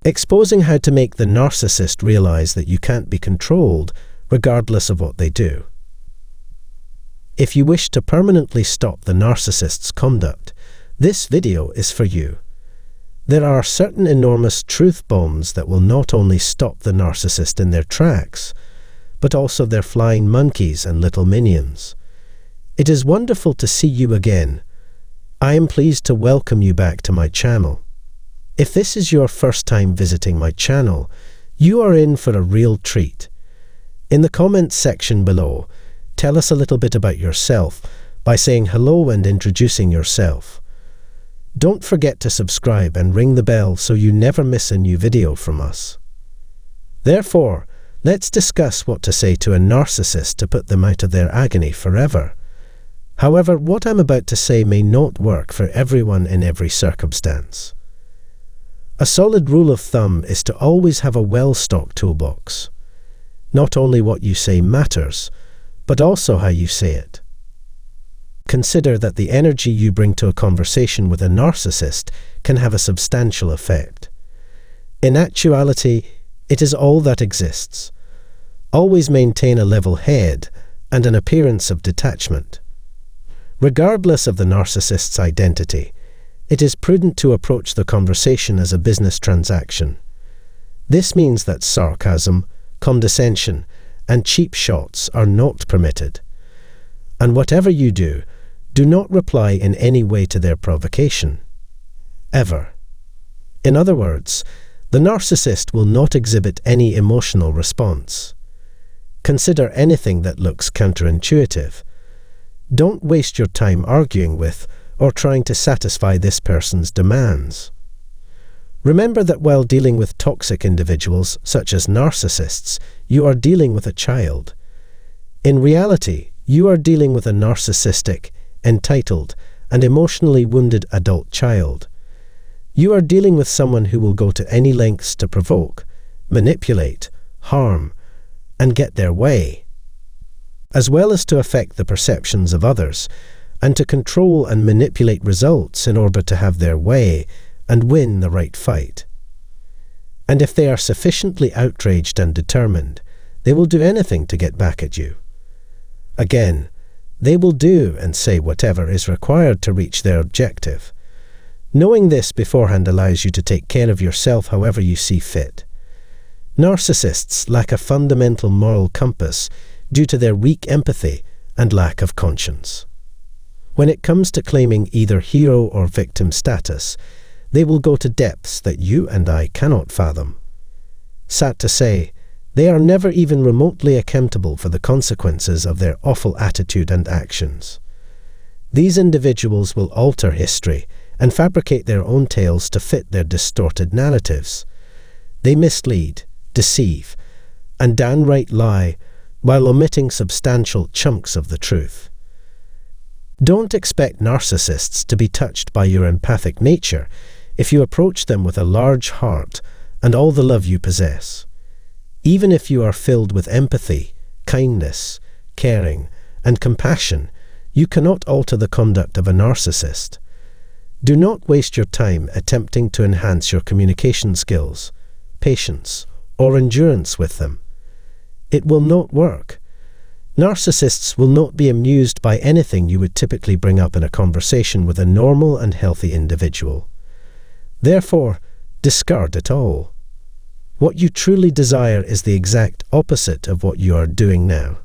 exposing how to make the narcissist realize that you can't be controlled regardless of what they do. If you wish to permanently stop the narcissist's conduct, this video is for you. There are certain enormous truth bombs that will not only stop the narcissist in their tracks, but also their flying monkeys and little minions. It is wonderful to see you again. I am pleased to welcome you back to my channel. If this is your first time visiting my channel, you are in for a real treat. In the comments section below, tell us a little bit about yourself by saying hello and introducing yourself. Don't forget to subscribe and ring the bell so you never miss a new video from us. Therefore, let's discuss what to say to a narcissist to put them out of their agony forever. However, what I'm about to say may not work for everyone in every circumstance. A solid rule of thumb is to always have a well-stocked toolbox. Not only what you say matters, but also how you say it. Consider that the energy you bring to a conversation with a narcissist can have a substantial effect. In actuality, it is all that exists. Always maintain a level head and an appearance of detachment. Regardless of the narcissist's identity, it is prudent to approach the conversation as a business transaction. This means that sarcasm, condescension, and cheap shots are not permitted. And whatever you do, do not reply in any way to their provocation. Ever. In other words, the narcissist will not exhibit any emotional response. Consider anything that looks counterintuitive. Don't waste your time arguing with or trying to satisfy this person's demands. Remember that while dealing with toxic individuals such as narcissists, you are dealing with a child. In reality, you are dealing with a narcissistic, entitled, and emotionally wounded adult child. You are dealing with someone who will go to any lengths to provoke, manipulate, harm, and get their way, as well as to affect the perceptions of others, and to control and manipulate results in order to have their way and win the right fight. And if they are sufficiently outraged and determined, they will do anything to get back at you. Again, they will do and say whatever is required to reach their objective. Knowing this beforehand allows you to take care of yourself however you see fit. Narcissists lack a fundamental moral compass due to their weak empathy and lack of conscience. When it comes to claiming either hero or victim status, they will go to depths that you and I cannot fathom. Sad to say, they are never even remotely accountable for the consequences of their awful attitude and actions. These individuals will alter history and fabricate their own tales to fit their distorted narratives. They mislead, deceive, and downright lie while omitting substantial chunks of the truth. Don't expect narcissists to be touched by your empathic nature if you approach them with a large heart and all the love you possess. Even if you are filled with empathy, kindness, caring, and compassion, you cannot alter the conduct of a narcissist. Do not waste your time attempting to enhance your communication skills, patience, or endurance with them. It will not work. Narcissists will not be amused by anything you would typically bring up in a conversation with a normal and healthy individual. Therefore, discard it all. What you truly desire is the exact opposite of what you are doing now.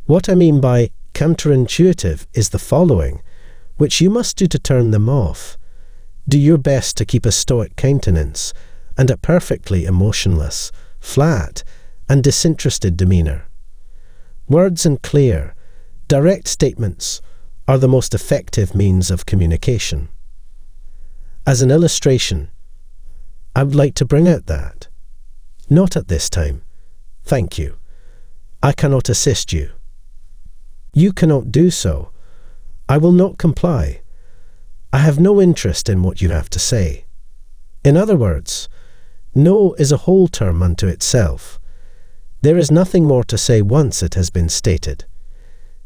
What I mean by counterintuitive is the following, which you must do to turn them off. Do your best to keep a stoic countenance and a perfectly emotionless, flat, and disinterested demeanor. Words and clear, direct statements are the most effective means of communication. As an illustration, I would like to bring out that. Not at this time. Thank you. I cannot assist you. You cannot do so. I will not comply. I have no interest in what you have to say. In other words, no is a whole term unto itself. There is nothing more to say once it has been stated.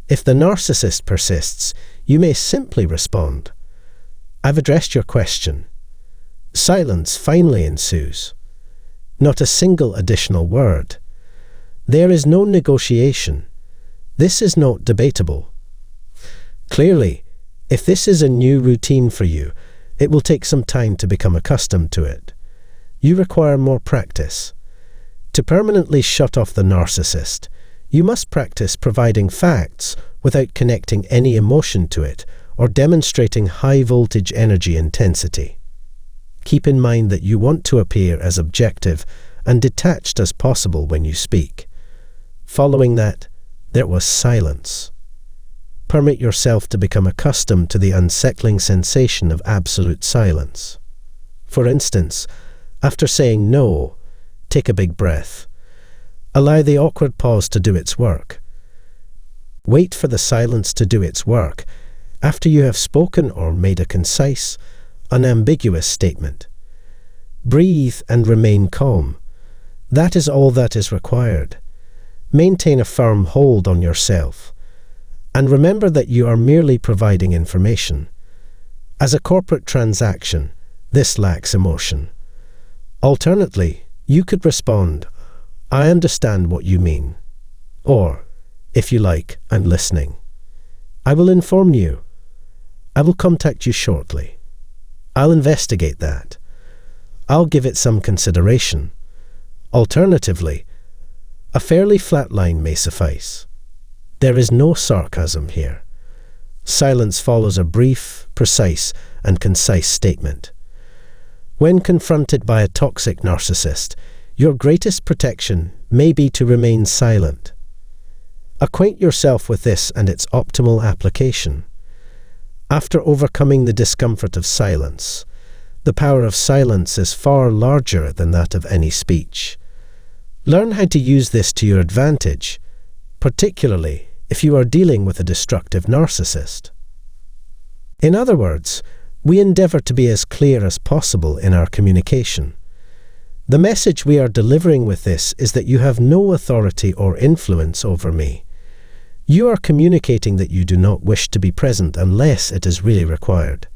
If the narcissist persists, you may simply respond, I've addressed your question. Silence finally ensues. Not a single additional word. There is no negotiation. This is not debatable. Clearly, if this is a new routine for you, it will take some time to become accustomed to it. You require more practice. To permanently shut off the narcissist, you must practice providing facts without connecting any emotion to it or demonstrating high-voltage energy intensity. Keep in mind that you want to appear as objective and detached as possible when you speak. Following that, there was silence. Permit yourself to become accustomed to the unsettling sensation of absolute silence. For instance, after saying no, take a big breath. Allow the awkward pause to do its work. Wait for the silence to do its work after you have spoken or made a concise, unambiguous statement. Breathe and remain calm. That is all that is required. Maintain a firm hold on yourself. And remember that you are merely providing information. As a corporate transaction, this lacks emotion. Alternately, you could respond, "I understand what you mean." Or, if you like, "I'm listening. I will inform you. I will contact you shortly. I'll investigate that. I'll give it some consideration." Alternatively, a fairly flat line may suffice. There is no sarcasm here. Silence follows a brief, precise, and concise statement. When confronted by a toxic narcissist, your greatest protection may be to remain silent. Acquaint yourself with this and its optimal application. After overcoming the discomfort of silence, the power of silence is far larger than that of any speech. Learn how to use this to your advantage, particularly if you are dealing with a destructive narcissist. In other words, we endeavor to be as clear as possible in our communication. The message we are delivering with this is that you have no authority or influence over me. You are communicating that you do not wish to be present unless it is really required.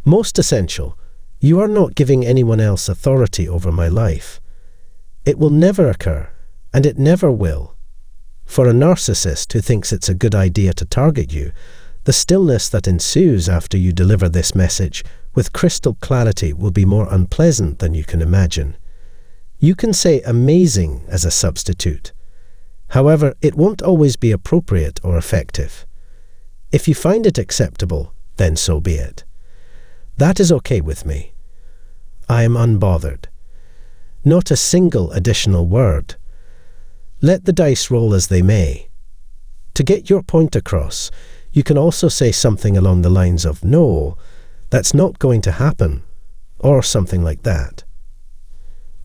Most essential, you are not giving anyone else authority over my life. It will never occur, and it never will. For a narcissist who thinks it's a good idea to target you, the stillness that ensues after you deliver this message with crystal clarity will be more unpleasant than you can imagine. You can say amazing as a substitute. However, it won't always be appropriate or effective. If you find it acceptable, then so be it. That is okay with me. I am unbothered. Not a single additional word. Let the dice roll as they may. To get your point across, you can also say something along the lines of, "No, that's not going to happen," or something like that.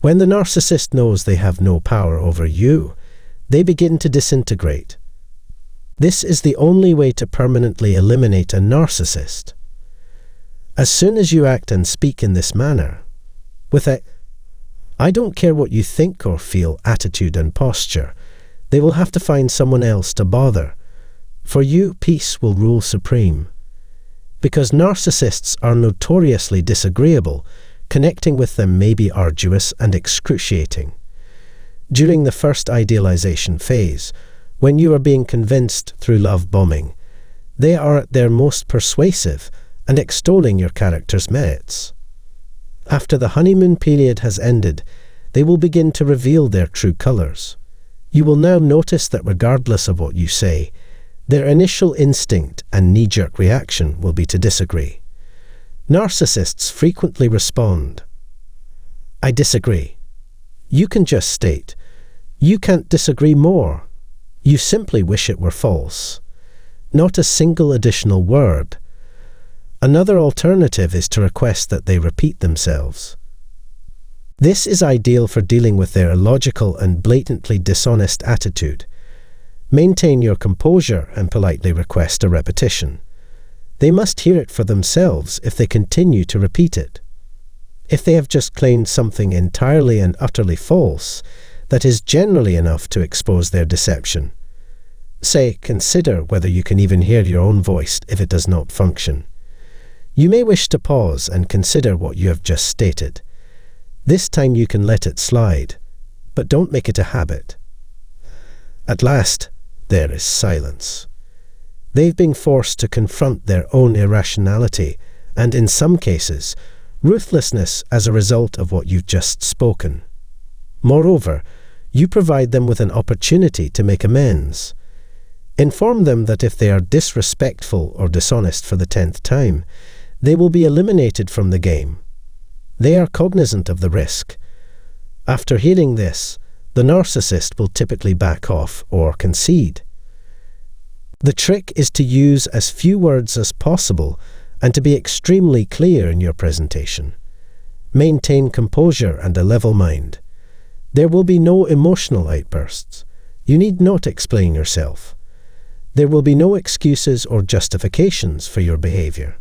When the narcissist knows they have no power over you, they begin to disintegrate. This is the only way to permanently eliminate a narcissist. As soon as you act and speak in this manner, with a "I don't care what you think or feel" attitude and posture, they will have to find someone else to bother. For you, peace will rule supreme. Because narcissists are notoriously disagreeable, connecting with them may be arduous and excruciating. During the first idealization phase, when you are being convinced through love bombing, they are at their most persuasive and extolling your character's merits. After the honeymoon period has ended, they will begin to reveal their true colors. You will now notice that regardless of what you say, their initial instinct and knee-jerk reaction will be to disagree. Narcissists frequently respond, "I disagree." You can just state, "You can't disagree more. You simply wish it were false." Not a single additional word. Another alternative is to request that they repeat themselves. This is ideal for dealing with their illogical and blatantly dishonest attitude. Maintain your composure and politely request a repetition. They must hear it for themselves if they continue to repeat it. If they have just claimed something entirely and utterly false, that is generally enough to expose their deception. Say, consider whether you can even hear your own voice if it does not function. You may wish to pause and consider what you have just stated. This time you can let it slide, but don't make it a habit. At last, there is silence. They've been forced to confront their own irrationality and, in some cases, ruthlessness as a result of what you've just spoken. Moreover, you provide them with an opportunity to make amends. Inform them that if they are disrespectful or dishonest for the 10th time, they will be eliminated from the game. They are cognizant of the risk. After hearing this, the narcissist will typically back off or concede. The trick is to use as few words as possible and to be extremely clear in your presentation. Maintain composure and a level mind. There will be no emotional outbursts. You need not explain yourself. There will be no excuses or justifications for your behavior.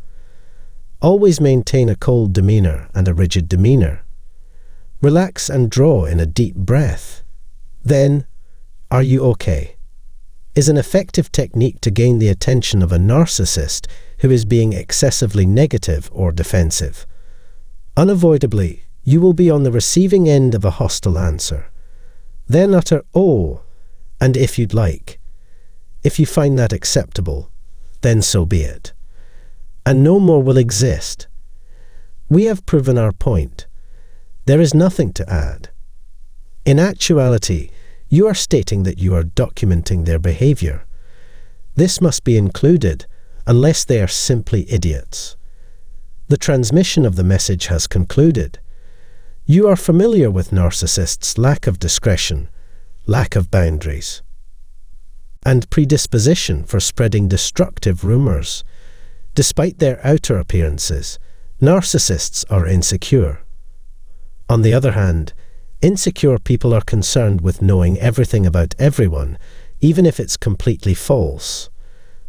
Always maintain a cold demeanor and a rigid demeanor. Relax and draw in a deep breath. Then, "Are you okay?" is an effective technique to gain the attention of a narcissist who is being excessively negative or defensive. Unavoidably, you will be on the receiving end of a hostile answer. Then utter "oh," and "if you'd like." If you find that acceptable, then so be it. And no more will exist. We have proven our point. There is nothing to add. In actuality, you are stating that you are documenting their behavior. This must be included, unless they are simply idiots. The transmission of the message has concluded. You are familiar with narcissists' lack of discretion, lack of boundaries, and predisposition for spreading destructive rumors. Despite their outer appearances, narcissists are insecure. On the other hand, insecure people are concerned with knowing everything about everyone, even if it's completely false.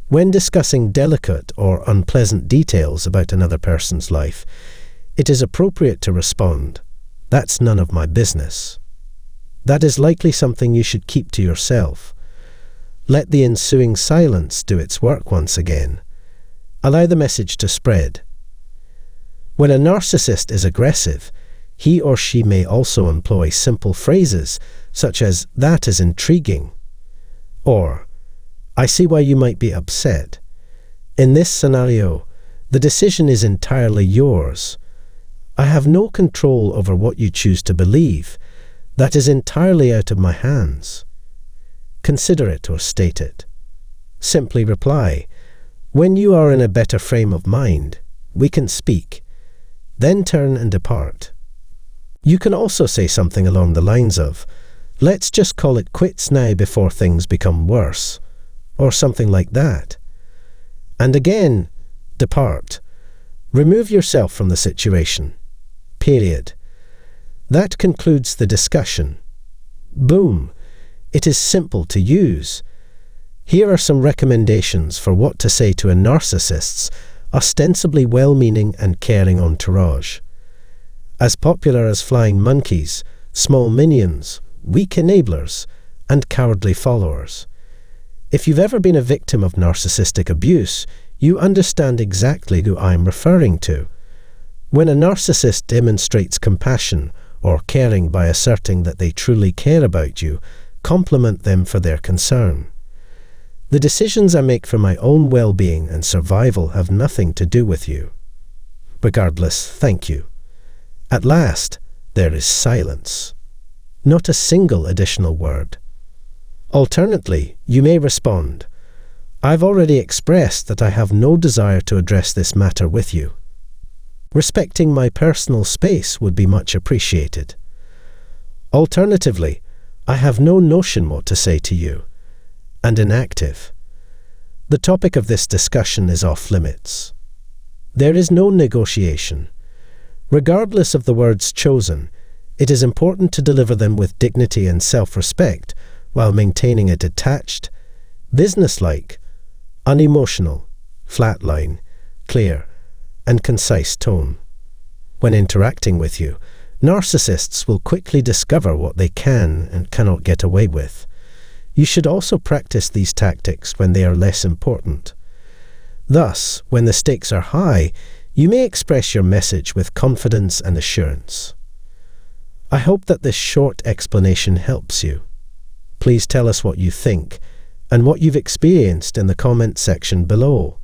When discussing delicate or unpleasant details about another person's life, it is appropriate to respond, "That's none of my business." That is likely something you should keep to yourself. Let the ensuing silence do its work once again. Allow the message to spread. When a narcissist is aggressive, he or she may also employ simple phrases such as "that is intriguing," or "I see why you might be upset." In this scenario, the decision is entirely yours. I have no control over what you choose to believe. That is entirely out of my hands. Consider it or state it. Simply reply, "When you are in a better frame of mind, we can speak." Then turn and depart. You can also say something along the lines of, "Let's just call it quits now before things become worse," or something like that. And again, depart. Remove yourself from the situation. Period. That concludes the discussion. Boom. It is simple to use. Here are some recommendations for what to say to a narcissist's ostensibly well-meaning and caring entourage. As popular as flying monkeys, small minions, weak enablers, and cowardly followers. If you've ever been a victim of narcissistic abuse, you understand exactly who I'm referring to. When a narcissist demonstrates compassion or caring by asserting that they truly care about you, compliment them for their concern. The decisions I make for my own well-being and survival have nothing to do with you. Regardless, thank you. At last, there is silence. Not a single additional word. Alternately, you may respond, "I've already expressed that I have no desire to address this matter with you. Respecting my personal space would be much appreciated. Alternatively, I have no notion what to say to you." And inactive. The topic of this discussion is off limits. There is no negotiation. Regardless of the words chosen, it is important to deliver them with dignity and self-respect while maintaining a detached, businesslike, unemotional, flatline, clear, and concise tone. When interacting with you, narcissists will quickly discover what they can and cannot get away with. You should also practice these tactics when they are less important. Thus, when the stakes are high, You may express your message with confidence and assurance. I hope that this short explanation helps you. Please tell us what you think and what you've experienced in the comment section below.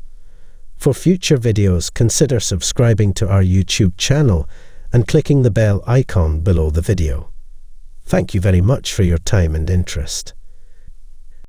For future videos, consider subscribing to our YouTube channel and clicking the bell icon below the video. Thank you very much for your time and interest.